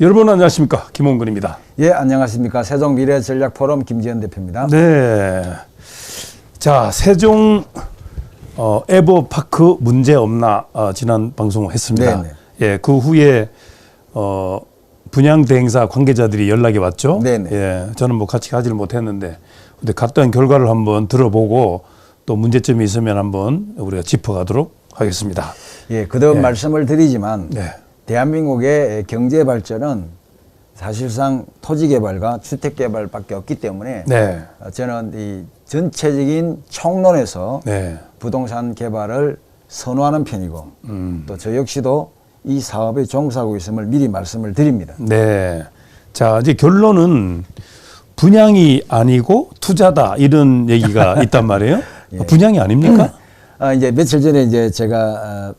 여러분 안녕하십니까, 김홍근입니다. 예, 안녕하십니까. 세종미래전략포럼 김지현 대표입니다. 네. 자, 세종 에버파크 문제 없나 지난 방송을 했습니다. 네네. 예, 그 후에 분양 대행사 관계자들이 연락이 왔죠. 네네. 예, 저는 뭐 같이 가지를 못했는데, 근데 갔던 결과를 한번 들어보고 또 문제점이 있으면 한번 우리가 짚어가도록 하겠습니다. 예, 그동안 예. 말씀을 드리지만 네. 대한민국의 경제 발전은 사실상 토지 개발과 주택 개발밖에 없기 때문에 네. 저는 이 전체적인 총론에서 네. 부동산 개발을 선호하는 편이고 또 저 역시도 이 사업에 종사하고 있음을 미리 말씀을 드립니다. 네. 자, 이제 결론은 분양이 아니고 투자다, 이런 얘기가 있단 말이에요. 예. 분양이 아닙니까? 이제 며칠 전에 이제 제가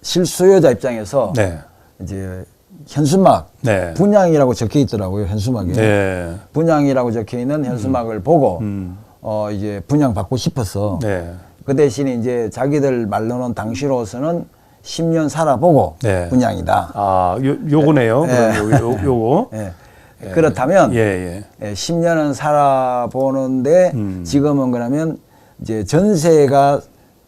실수요자 입장에서 네. 이제 현수막 네. 분양이라고 적혀 있더라고요. 현수막에. 네. 분양이라고 적혀 있는 현수막을 보고 이제 분양 받고 싶어서 네. 그 대신에 이제 자기들 말로는 당시로서는 10년 살아보고 네. 분양이다. 아, 요거네요. 예. 그럼 요거. 예. 그렇다면 예. 10년은 살아보는데 지금은 그러면 이제 전세가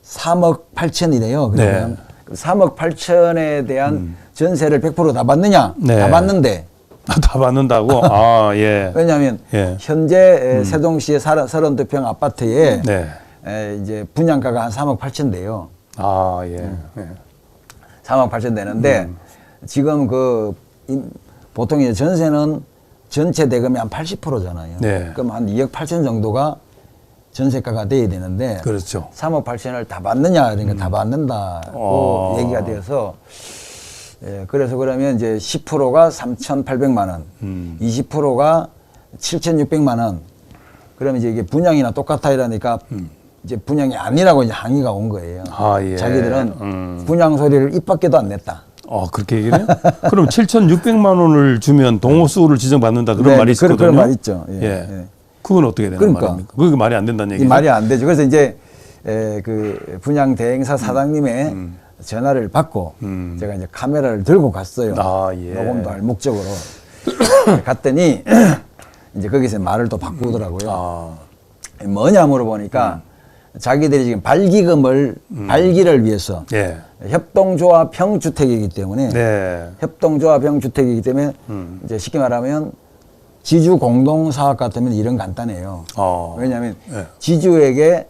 3억 8천이래요. 그러면 네. 3억 8천에 대한 전세를 100% 다 받느냐? 네. 다 받는데. 다 받는다고? 아, 예. 왜냐하면 예. 현재 세종시의 32평 아파트에 네. 이제 분양가가 한 3억 8천 돼요. 아, 예. 예. 3억 8천 되는데 지금 보통 이제 전세는 전체 대금이 한 80%잖아요. 네. 그럼 한 2억 8천 정도가 전세가가 돼야 되는데 그렇죠. 3억 8천을 다 받느냐? 그러니까 다 받는다고 얘기가 되어서 그래서 그러면 이제 10%가 3,800만 원, 20%가 7,600만 원. 그러면 이제 이게 분양이나 똑같아 이러니까 이제 분양이 아니라고 이제 항의가 온 거예요. 아, 예. 자기들은 분양 소리를 입 밖에도 안 냈다. 그렇게 얘기를 해요? 그럼 7,600만 원을 주면 동호수를 지정받는다, 그런 말이 있거든요. 그런 말 있죠. 예. 예. 그건 어떻게 되는 그러니까. 말입니까? 그게 말이 안 된다는 얘기죠? 말이 안 되죠. 그래서 이제 그 분양 대행사 사장님의 전화를 받고 제가 이제 카메라를 들고 갔어요. 아, 예. 녹음도 할 목적으로. 갔더니 이제 거기서 말을 또 바꾸더라고요. 뭐냐 물어보니까 자기들이 지금 발기를 위해서 예. 협동조합형 주택이기 때문에 네. 협동조합형 주택이기 때문에 이제 쉽게 말하면 지주 공동사업 같으면 이런 간단해요. 왜냐하면 네. 지주에게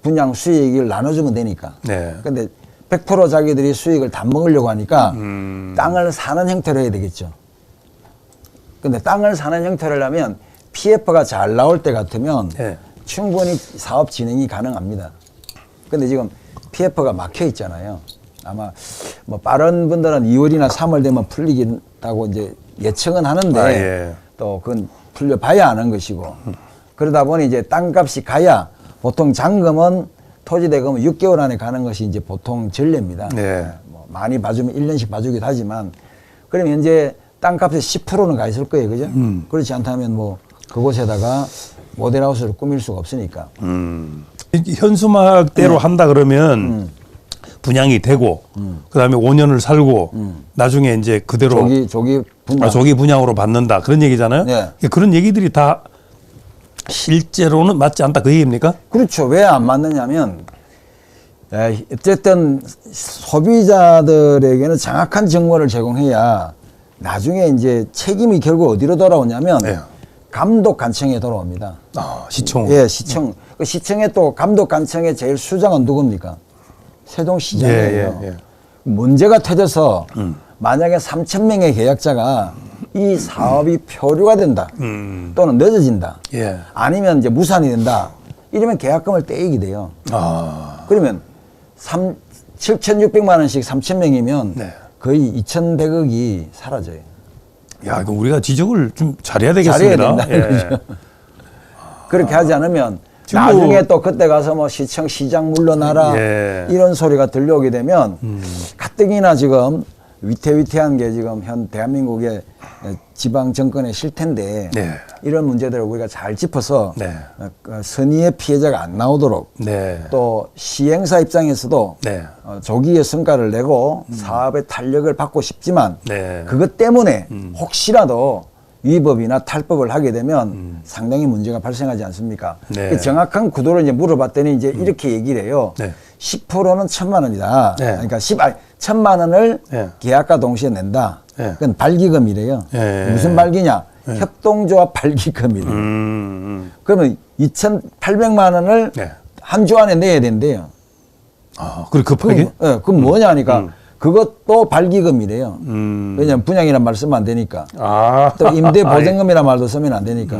분양 수익을 나눠주면 되니까. 네. 근데 100% 자기들이 수익을 다 먹으려고 하니까 땅을 사는 형태로 해야 되겠죠. 근데 땅을 사는 형태를 하면 PF가 잘 나올 때 같으면 네. 충분히 사업 진행이 가능합니다. 근데 지금 PF가 막혀 있잖아요. 아마 뭐 빠른 분들은 2월이나 3월 되면 풀리긴다고 이제 예측은 하는데 예. 또 그건 풀려봐야 아는 것이고 그러다 보니 이제 땅값이 가야 보통 잔금은 토지대금은 6개월 안에 가는 것이 이제 보통 전례입니다. 네. 뭐 많이 봐주면 1년씩 봐주기도 하지만 그러면 이제 땅값의 10%는 가 있을 거예요. 그죠? 그렇지 않다면 뭐 그곳에다가 모델하우스를 꾸밀 수가 없으니까. 현수막대로 한다 그러면 분양이 되고 그다음에 5년을 살고 나중에 이제 그대로 조기 분양. 조기 분양으로 받는다, 그런 얘기잖아요. 네. 그런 얘기들이 다 실제로는 맞지 않다, 그 얘기입니까? 그렇죠. 왜 안 맞느냐면 어쨌든 소비자들에게는 정확한 정보를 제공해야 나중에 이제 책임이 결국 어디로 돌아오냐면 네. 감독 관청에 돌아옵니다. 시청. 예, 시청. 그 시청에 또 감독 관청의 제일 수장은 누굽니까? 세종시장이에요. 예. 문제가 터져서 만약에 3,000명의 계약자가 이 사업이 표류가 된다 또는 늦어진다 예. 아니면 이제 무산이 된다 이러면 계약금을 떼이게 돼요. 그러면 7,600만 원씩 3,000명이면 네. 거의 2,100억이 사라져요. 야, 이거 우리가 지적을 좀 잘해야 되겠습니다. 잘해야 된다는 거죠. 그렇게 하지 않으면 지금 나중에 뭐 또 그때 가서 뭐 시장 물러나라 예. 이런 소리가 들려오게 되면 가뜩이나 지금 위태위태한 게 지금 현 대한민국의 지방 정권의 실태인데 네. 이런 문제들을 우리가 잘 짚어서 네. 선의의 피해자가 안 나오도록 네. 또 시행사 입장에서도 네. 조기에 성과를 내고 사업의 탄력을 받고 싶지만 네. 그것 때문에 혹시라도 위법이나 탈법을 하게 되면 상당히 문제가 발생하지 않습니까? 네. 그 정확한 구도를 이제 물어봤더니 이제 이렇게 얘기를 해요. 네. 10%는 1,000만 원이다. 네. 그러니까 1,000만 원을 네. 계약과 동시에 낸다. 네. 그건 발기금이래요. 네. 무슨 발기냐? 협동조합 발기금이래요. 그러면 2,800만 원을 네. 한 주 안에 내야 된대요. 아, 그래 급하게? 그럼 뭐냐 하니까 그것도 발기금이래요. 음. 왜냐하면 분양이란 말 쓰면 안 되니까. 아. 또 임대보증금이란 말도 쓰면 안 되니까.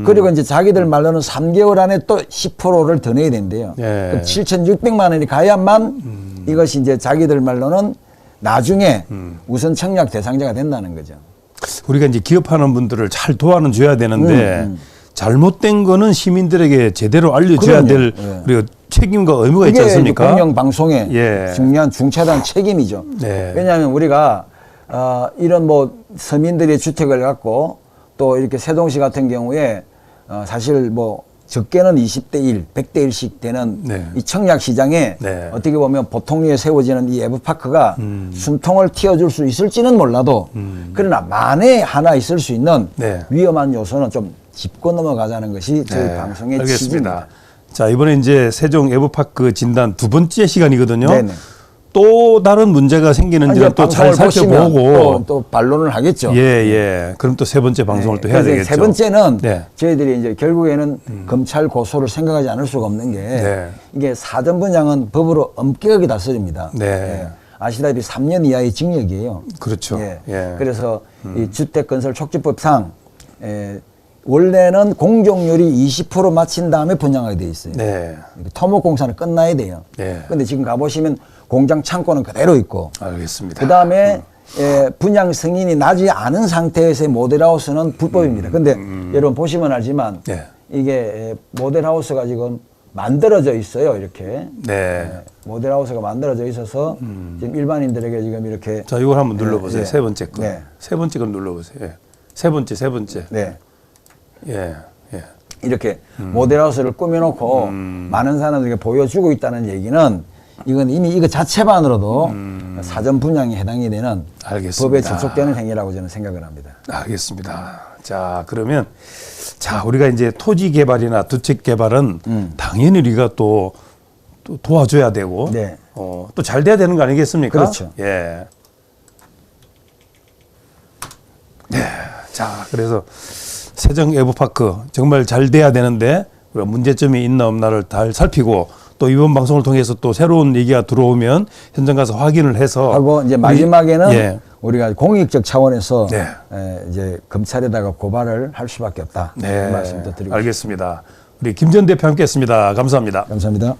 그리고 이제 자기들 말로는 3개월 안에 또 10%를 더 내야 된대요. 예. 그럼 7,600만 원이 가야만 이것이 이제 자기들 말로는 나중에 우선 청약 대상자가 된다는 거죠. 우리가 이제 기업하는 분들을 잘 도와는 줘야 되는데 잘못된 거는 시민들에게 제대로 알려줘야 그럼요. 될 예. 우리가 책임과 의무가 있지 그게 않습니까? 공영방송의 예. 중요한 중차단 책임이죠. 네. 왜냐하면 우리가 이런 뭐 서민들의 주택을 갖고 또 이렇게 세종시 같은 경우에 사실 뭐 적게는 20대 1, 100대 1씩 되는 네. 이 청약 시장에 네. 어떻게 보면 보통리에 세워지는 이 에브파크가 숨통을 틔워줄 수 있을지는 몰라도 그러나 만에 하나 있을 수 있는 네. 위험한 요소는 좀 짚고 넘어가자는 것이 저희 네, 방송의 알겠습니다. 취지입니다. 자, 이번에 이제 세종 에버파크 진단 두 번째 시간이거든요. 네네. 또 다른 문제가 생기는지를 이제 또 잘 방송을 보시면 살펴보고 또 반론을 하겠죠. 예, 예. 그럼 또 세 번째 방송을 또 해야 그래서 되겠죠. 세 번째는 네. 저희들이 이제 결국에는 검찰 고소를 생각하지 않을 수가 없는 게 네. 이게 사전 분양은 법으로 엄격하게 다스립니다. 네. 아시다시피 3년 이하의 징역이에요. 그렇죠. 예. 예. 그래서 이 주택건설촉진법상 원래는 공정률이 20% 마친 다음에 분양하게 돼 있어요. 네. 토목공사는 끝나야 돼요. 네. 근데 지금 가보시면 공장 창고는 그대로 있고 알겠습니다. 그 다음에 분양 승인이 나지 않은 상태에서의 모델하우스는 불법입니다. 근데 여러분 보시면 알지만 네. 이게 모델하우스가 지금 만들어져 있어요. 이렇게. 네. 모델하우스가 만들어져 있어서 지금 일반인들에게 지금 이렇게. 자, 이걸 한번 눌러보세요. 예. 세 번째 거. 네. 세 번째 거 눌러보세요. 예. 세 번째. 네. 예. 예. 이렇게 모델하우스를 꾸며놓고 많은 사람들에게 보여주고 있다는 얘기는 이건 이미 이거 자체만으로도 사전 분양에 해당이 되는 알겠습니다. 법에 저촉되는 행위라고 저는 생각을 합니다. 알겠습니다. 자, 그러면 자, 우리가 이제 토지 개발이나 주택 개발은 당연히 우리가 또 도와줘야 되고 네. 또 잘 돼야 되는 거 아니겠습니까? 그렇죠. 예. 네. 자, 그래서 세종 에버파크 정말 잘 돼야 되는데 우리가 문제점이 있나 없나를 잘 살피고 또 이번 방송을 통해서 또 새로운 얘기가 들어오면 현장 가서 확인을 해서 하고 이제 마지막에는 예. 우리가 공익적 차원에서 네. 이제 검찰에다가 고발을 할 수밖에 없다. 네. 그 말씀도 드리고 알겠습니다. 우리 김 전 대표 함께했습니다. 감사합니다. 감사합니다.